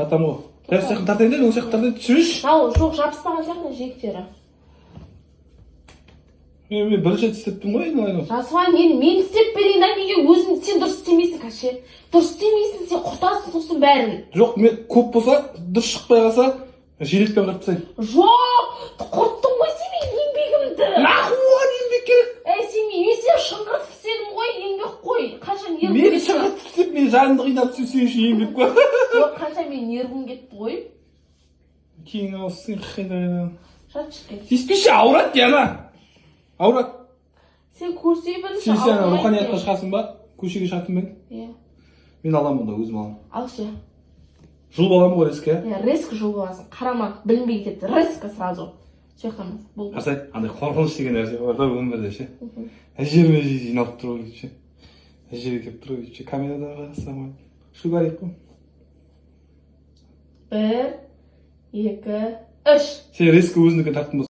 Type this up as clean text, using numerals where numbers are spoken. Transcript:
Жатам ғой. Бәрі сияқты тартайын деді, ол сияқты тартайын жүрші. Ау, жоқ, жабыспаған сияқты жиектері. Мен бірінші рет істептім ғой, айналайын. Жасуан, мен істеп берейін, неге өзің сен дұрыс істемейсің, кәше. Дұрыс істемейсің, сен құртасың сосын бәрін. Жоқ, мен көп болса, дұрыс шықпай қалса, жилетпен қырып тастайын. Жоқ, құрттың ғой сен менің еңбегімді. Нахуй оған еңбек керек? Сен сен шыңғыртып істедің ғой, еңбек қой. Қанша нервім Мен кетті. шыңғыртып істеп, мен жанымды қинап сен үшін еңбек қой. Жоқ, қанша мен нервім кетті ғой. Кейін ауысың, қайда. Жатшы кел. Тиіспеші, ауырады, Диана. Ауырады. Сен көрсей бірінші Сен руханиятқа шығасың ба? Көшеге шығатын мен? Иә. Мен аламын онда, өзім аламын. Ал ше. Жұлып аламын ғой резко, Иә, резко жұлып аласың. Қарама, білінбей кетті. Резко сразу. Сөйтеміз. Бұл. Қарсай, андай қорқыныш деген нәрсе бар да өмірде ше. Жеріме жиналып тұр ғой ше. Жерге келіп тұр ғой ше. Камерада қарасам ғой. Шу барайық қой. 1, 2, 3. Сен резко өзіңдікі тарттың ба?